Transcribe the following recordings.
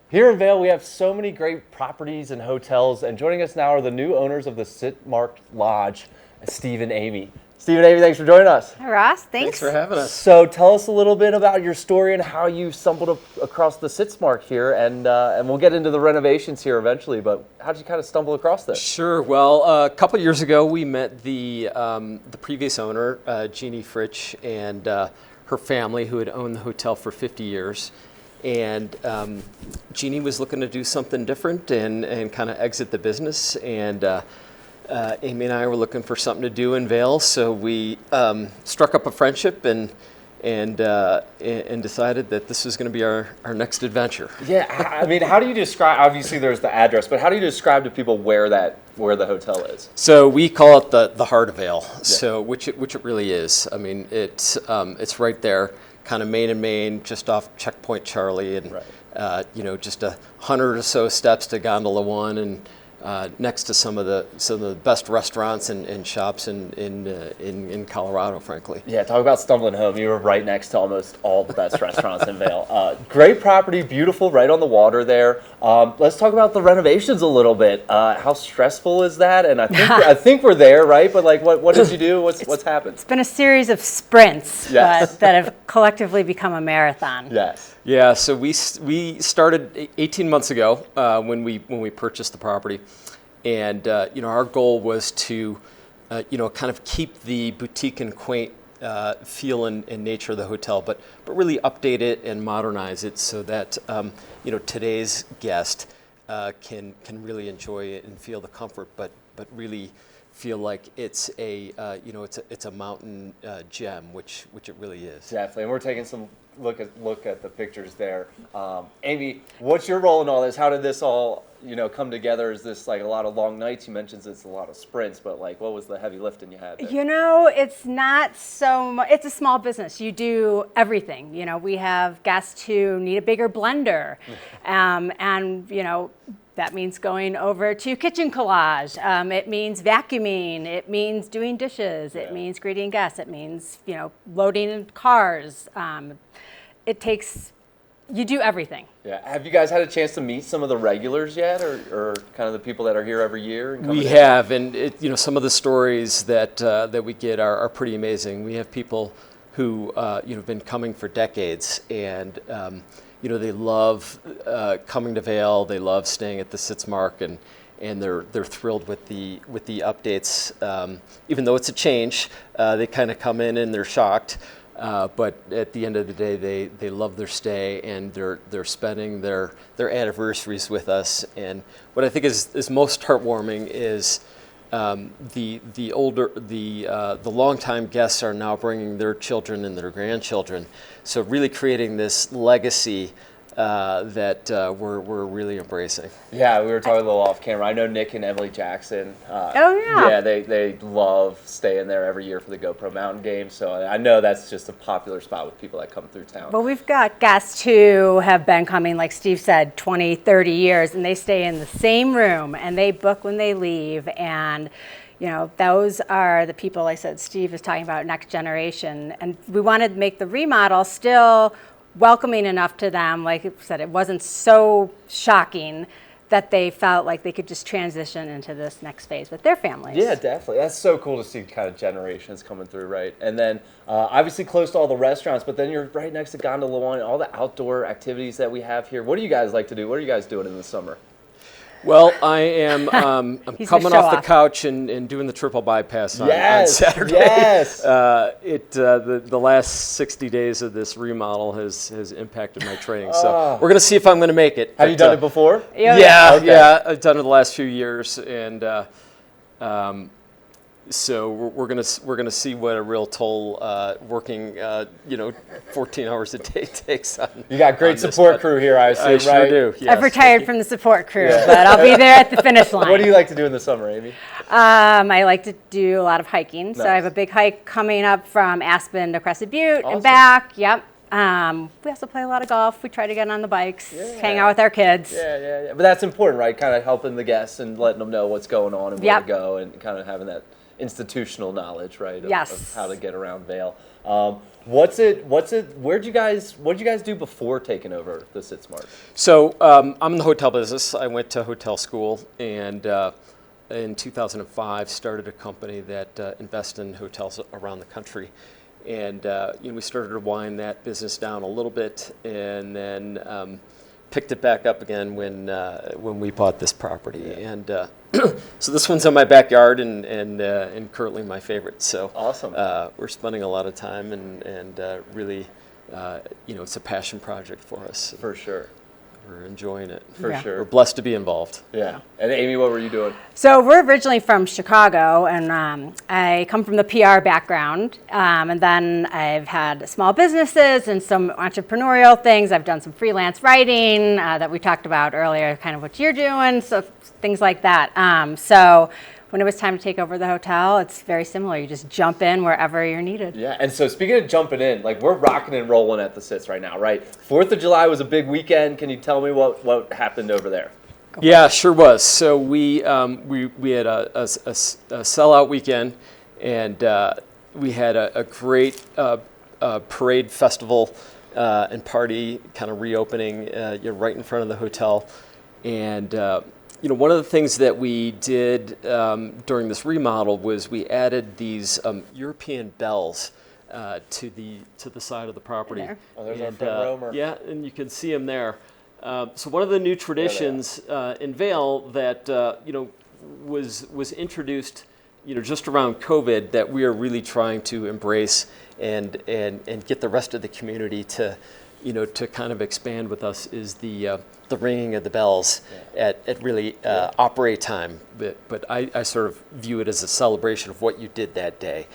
Here in Vail, we have so many great properties and hotels, and joining us now are the new owners of the Sitzmark Lodge, Steve and Amy. Steve and Amy, thanks for joining us. Hi, Ross. Thanks for having us. So tell us a little bit about your story and how you stumbled across the Sitzmark here, and we'll get into the renovations here eventually, but how did you kind of stumble across this? Sure. Well, a couple years ago, we met the previous owner, Jeannie Fritsch, and her family, who had owned the hotel for 50 years. And Jeannie was looking to do something different and kind of exit the business. And Amy and I were looking for something to do in Vail, so we struck up a friendship and decided that this was going to be our next adventure. Yeah, I mean, how do you describe? Obviously, there's the address, but how do you describe to people where the hotel is? So we call it the heart of Vail. Yeah. So which it really is. I mean, it's right there, kind of main and main, just off Checkpoint Charlie, and right. Just 100 or so steps to Gondola One, and next to some of the best restaurants and shops in Colorado, frankly. Yeah, talk about stumbling home. You were right next to almost all the best restaurants in Vail. Great property, beautiful, right on the water there. Let's talk about the renovations a little bit. How stressful is that? And I think we're there, right? But like, what did you do? What's happened? It's been a series of sprints, Yes. but that have collectively become a marathon. Yes. Yeah, so we started 18 months ago when we purchased the property, and our goal was to kind of keep the boutique and quaint feel and nature of the hotel, but really update it and modernize it so that today's guest can really enjoy it and feel the comfort, but really feel like it's a mountain gem, which it really is. Definitely, and we're taking some look at the pictures there. Amy, what's your role in all this? How did this all come together? Is this like a lot of long nights? You mentioned it's a lot of sprints, but like, what was the heavy lifting you had there? It's not so much. It's a small business. You do everything. We have guests who need a bigger blender, and that means going over to kitchen collage. It means vacuuming. It means doing dishes. It means greeting guests. It means loading cars. You do everything. Yeah. Have you guys had a chance to meet some of the regulars yet, or kind of the people that are here every year? We have, and some of the stories that we get are pretty amazing. We have people who have been coming for decades, and they love coming to Vail. They love staying at the Sitzmark, and they're thrilled with the updates. Even though it's a change, they kind of come in and they're shocked. But at the end of the day, they love their stay, and they're spending their anniversaries with us. And what I think is most heartwarming is the longtime guests are now bringing their children and their grandchildren. So really creating this legacy that we're really embracing. Yeah, we were talking a little off camera. I know Nick and Emily Jackson. Oh yeah. Yeah, they love staying there every year for the GoPro Mountain Games. So I know that's just a popular spot with people that come through town. Well, we've got guests who have been coming, like Steve said, 20, 30 years, and they stay in the same room, and they book when they leave. And those are the people, like I said, Steve is talking about next generation. And we wanted to make the remodel still welcoming enough to them. Like I said, it wasn't so shocking that they felt like they could just transition into this next phase with their families. Yeah, definitely. That's so cool to see kind of generations coming through, right? And then obviously close to all the restaurants, but then you're right next to Gondola One, all the outdoor activities that we have here. What do you guys like to do? What are you guys doing in the summer? Well, I am I'm coming off the couch and doing the triple bypass on Saturday. Yes. The last 60 days of this remodel has impacted my training. So we're going to see if I'm going to make it. Have you done it before? Yeah, Okay. yeah. I've done it the last few years, and so we're gonna see what a real toll working 14 hours a day takes on. You got great support crew here, I assume, I sure right? do. Yes. I've retired from the support crew, but I'll be there at the finish line. What do you like to do in the summer, Amy? I like to do a lot of hiking. So I have a big hike coming up from Aspen to Crescent Butte and back. Yep. We also play a lot of golf. We try to get on the bikes, hang out with our kids. Yeah. But that's important, right? Kind of helping the guests and letting them know what's going on and where to go, and kind of having that institutional knowledge, right? Yes. Of how to get around Vail. What did you guys do before taking over the Sitzmark? So I'm in the hotel business. I went to hotel school, and in 2005 started a company that invests in hotels around the country. And we started to wind that business down a little bit, and then picked it back up again when we bought this property. Yeah. And so this one's in my backyard, and currently my favorite. So Awesome. We're spending a lot of time, and really, it's a passion project for us. For sure. We're enjoying it. For Yeah. sure. We're blessed to be involved. Yeah. And Amy, what were you doing? So we're originally from Chicago, and I come from the PR background, and then I've had small businesses and some entrepreneurial things. I've done some freelance writing that we talked about earlier, kind of what you're doing, so things like that. So when it was time to take over the hotel, it's very similar. You just jump in wherever you're needed. Yeah, and so speaking of jumping in, like we're rocking and rolling at the Sits right now, right? 4th of July was a big weekend. Can you tell me what happened over there? Yeah, sure was. So we had a sellout weekend, and we had a great parade festival and party, kind of reopening right in front of the hotel. And one of the things that we did during this remodel was we added these European bells to the side of the property. There. Oh, there's our front roamer. Yeah, and you can see them there. So one of the new traditions in Vail that was introduced just around COVID that we are really trying to embrace and get the rest of the community to kind of expand with us is the ringing of the bells at really operate time. But I sort of view it as a celebration of what you did that day,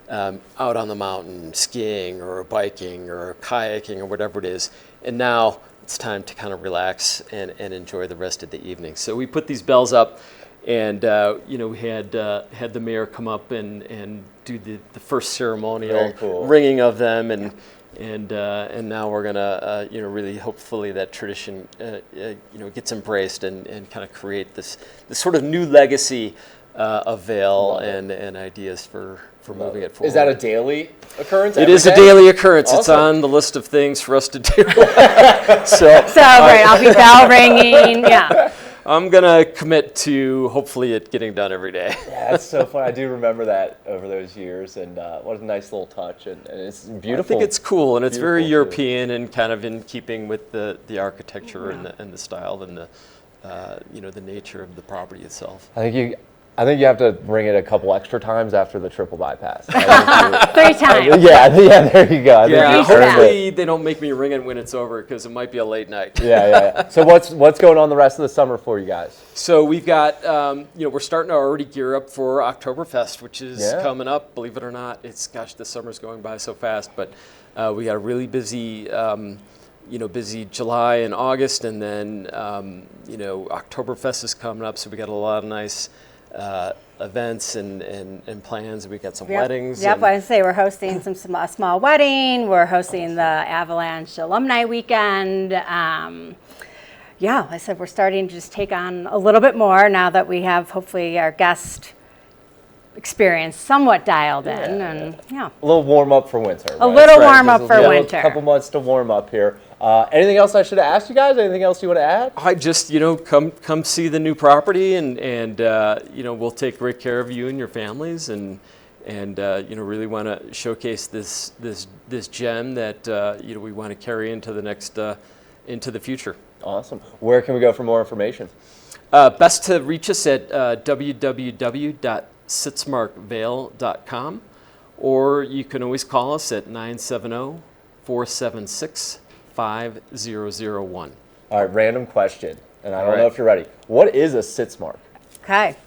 out on the mountain, skiing or biking or kayaking or whatever it is. And now it's time to kind of relax and enjoy the rest of the evening. So we put these bells up, and we had the mayor come up and do the first ceremonial Very cool. ringing of them, and now we're gonna really hopefully that tradition gets embraced and kind of create this sort of new legacy of Vail and ideas for moving it forward. Is that a daily occurrence? It every is a day? daily occurrence. It's Awesome. on the list of things for us to do. So right, I'll be bell ringing. Yeah. I'm gonna commit to hopefully it getting done every day. Yeah, that's so fun. I do remember that over those years, and what a nice little touch, and it's beautiful. I think it's cool, and it's very Beautiful, too. European and kind of in keeping with the architecture and the style and the nature of the property itself. I think you have to ring it a couple extra times after the triple bypass. 3 times. Yeah, there you go. I think Yeah, you earned it. hopefully they don't make me ring it when it's over because it might be a late night. Yeah. So what's going on the rest of the summer for you guys? So we've got, we're starting to already gear up for Oktoberfest, which is coming up. Believe it or not, the summer's going by so fast. But we got a really busy, busy July and August, and then Oktoberfest is coming up. So we got a lot of nice events and plans. We got some weddings. Yep, I say we're hosting a small wedding. We're hosting the Avalanche Alumni Weekend. I said we're starting to just take on a little bit more now that we have hopefully our guest experience somewhat dialed in. A little warm up for winter. A little warm up Just for winter. A couple months to warm up here. Anything else I should have asked you guys? Anything else you want to add? I just, come see the new property and we'll take great care of you and your families and really want to showcase this gem that, we want to carry into the future. Awesome. Where can we go for more information? Best to reach us at www.sitzmarkvail.com, or you can always call us at 970-476-5001. All right, random question, and I don't All know right. if you're ready. What is a Sitzmark? Okay.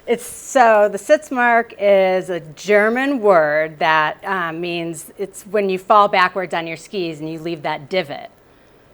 The Sitzmark is a German word that means it's when you fall backwards on your skis and you leave that divot.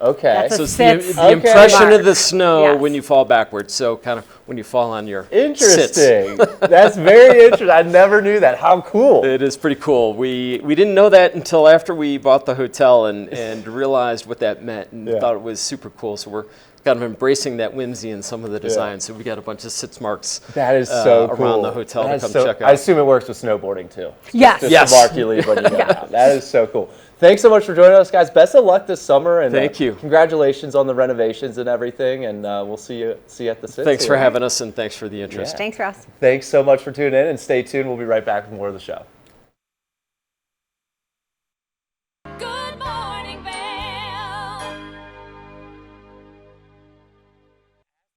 Okay. That's So a it's Sitz the impression mark. of the snow Yes. when you fall backwards. So kind of when you fall on your sits. Interesting. That's very interesting. I never knew that. How cool. It is pretty cool. We didn't know that until after we bought the hotel and realized what that meant and Yeah. thought it was super cool. So we're kind of embracing that whimsy in some of the designs. So we got a bunch of Sitzmarks That is so cool. around the hotel That to is come so- check I out. assume it works with snowboarding too. Yes. Just Yes. the mark you leave when you go down. That is so cool. Thanks so much for joining us, guys. Best of luck this summer, and Thank you. Congratulations on the renovations and everything. And we'll see you at the Sitz. Thanks here. for having us and thanks for the interest. Thanks, Ross. Thanks so much for tuning in, and stay tuned. We'll be right back with more of the show.